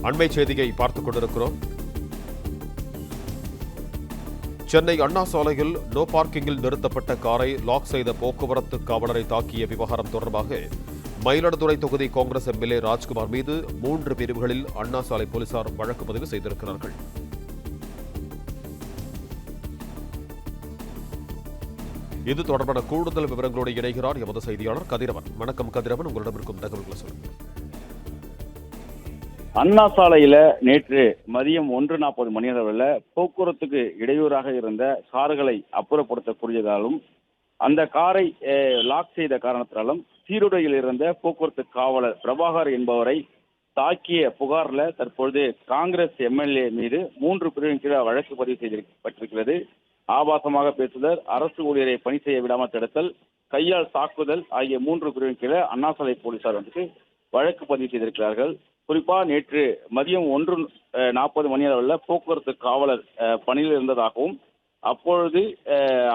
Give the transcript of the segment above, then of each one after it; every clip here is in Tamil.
அண்மை செய்தியை பார்த்துக் கொண்டிருக்கிறோம். சென்னை அண்ணா சாலையில் நோ பார்க்கிங்கில் நிறுத்தப்பட்ட காரை லாக் செய்த போக்குவரத்து காவலரை தாக்கிய விவகாரம் தொடர்பாக மயிலாடுதுறை தொகுதி காங்கிரஸ் எம்எல்ஏ ராஜ்குமார் மீது 3 பிரிவுகளில் அண்ணா சாலை போலீசார் வழக்கு பதிவு செய்திருக்கிறார்கள். இது தொடர்பான கூடுதல் விவரங்களோடு இணைகிறார் எமது செய்தியாளர் கதிரவன். வணக்கம் கதிரவன், உங்களிடம் இருக்கும் தகவல்களை சொல்லுங்கள். அண்ணா சாலையில நேற்று மதியம் 1:40 மணி அளவில் போக்குவரத்துக்கு இடையூறாக இருந்த கார்களை அப்புறப்படுத்தக்கூடியதாலும் அந்த காரை லாக் செய்த காரணத்தினாலும் சீருடையில் இருந்த போக்குவரத்து காவலர் பிரபாகர் என்பவரை தாக்கிய புகார்ல தற்பொழுது காங்கிரஸ் எம்எல்ஏ மீது 3 பிரிவின் கீழ் வழக்கு பதிவு செய்யப்பட்டிருக்கிறது. ஆபாசமாக பேசுதல், அரசு ஊழியரை பணி செய்ய விடாமல் தடுத்தல், கையால் தாக்குதல் ஆகிய 3 பிரிவின் கீழ் அண்ணா சாலை போலீசார் வழக்கு பதிவு செய்திருக்கிறார்கள். குறிப்பா நேற்று மதியம் 1:40 மணி அளவில் போக்குவரத்து காவலர் பணியில் இருந்ததாகவும் அப்பொழுது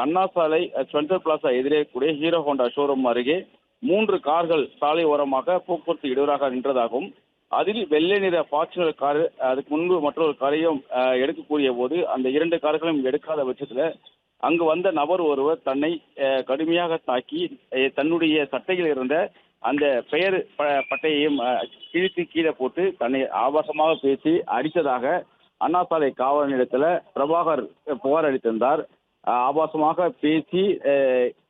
அண்ணா சாலை சென்ட்ரல் பிளாசா எதிரே கூடிய ஹீரோ ஹோண்டா ஷோரூம் அருகே 3 கார்கள் சாலை ஓரமாக போக்குவரத்து இடையூறாக நின்றதாகவும் அதில் வெள்ளை நிற ஃபார்ச்சுனர் கார் அதுக்கு முன்பு மற்றொரு காரையும் எடுக்கக்கூடிய போது அந்த 2 கார்களும் எடுக்காத பட்சத்தில் அங்கு வந்த நபர் ஒருவர் தன்னை கடுமையாக தாக்கி தன்னுடைய சட்டையில் இருந்த அந்த பெயர் பட்டையையும் கிழித்து கீழே போட்டு தன்னை ஆபாசமாக பேசி அடித்ததாக அண்ணா சாலை காவல் நிலையத்தில் பிரபாகர் புகார் அளித்திருந்தார். ஆபாசமாக பேசி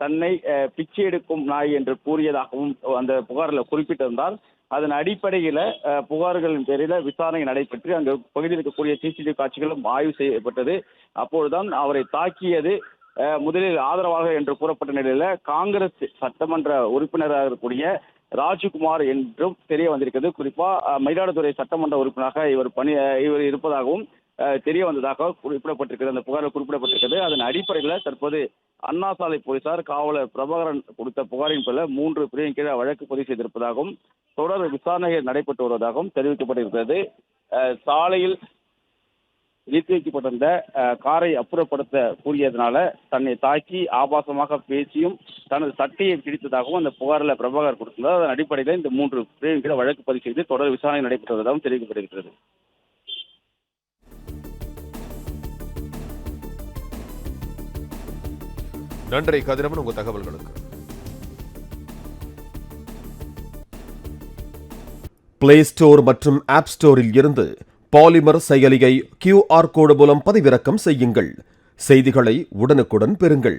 தன்னை பிச்சை எடுக்கும் நாய் என்று கூறியதாகவும் அந்த புகாரில் குறிப்பிட்டிருந்தார். அதன் அடிப்படையில் புகார்களின் பேரில் விசாரணை நடைபெற்று அங்கு பகுதியில் இருக்கக்கூடிய சிசிடிவி காட்சிகளும் ஆய்வு செய்யப்பட்டது. அப்பொழுதுதான் அவரை தாக்கியது முதலில் ஆதரவாக என்று கூறப்பட்ட நிலையில காங்கிரஸ் சட்டமன்ற உறுப்பினராக இருக்கக்கூடிய ராஜ்குமார் என்றும் தெரிய வந்திருக்கிறது. குறிப்பா மயிலாடுதுறை சட்டமன்ற உறுப்பினராக இவர் இருப்பதாகவும் தெரிய வந்ததாக குறிப்பிடப்பட்டிருக்கிறது. அந்த புகாரில் குறிப்பிடப்பட்டிருக்கிறது. அதன் அடிப்படையில் தற்போது அண்ணா சாலை போலீசார் காவலர் பிரபாகரன் கொடுத்த புகாரின் பேரில் 3 பிரிவின் கீழ் வழக்கு பதிவு செய்திருப்பதாகவும் தொடர் விசாரணைகள் நடைபெற்று வருவதாகவும் தெரிவிக்கப்பட்டிருக்கிறது. சாலையில் நிறுத்தி வைக்கப்பட்டிருந்த காரை அப்புறப்படுத்த கூறியதனால தன்னை தாக்கி ஆபாசமாக பேசியும் தனது சட்டையை பிடித்ததாகவும் அந்த புகாரில் பிரபாகர் கொடுத்திருந்தார். அதன் அடிப்படையில் இந்த 3 பிரிவின் கீழ் வழக்கு பதிவு செய்து தொடர் விசாரணை நடைபெற்று வருவதாகவும் தெரிவிக்கப்பட்டிருக்கிறது. நன்றி கதிரவன், உங்கள் தகவல்களுக்கு. பிளே ஸ்டோர் மற்றும் ஆப் ஸ்டோரில் இருந்து பாலிமர் செயலியை QR கோடு மூலம் பதிவிறக்கம் செய்யுங்கள். செய்திகளை உடனுக்குடன் பெறுங்கள்.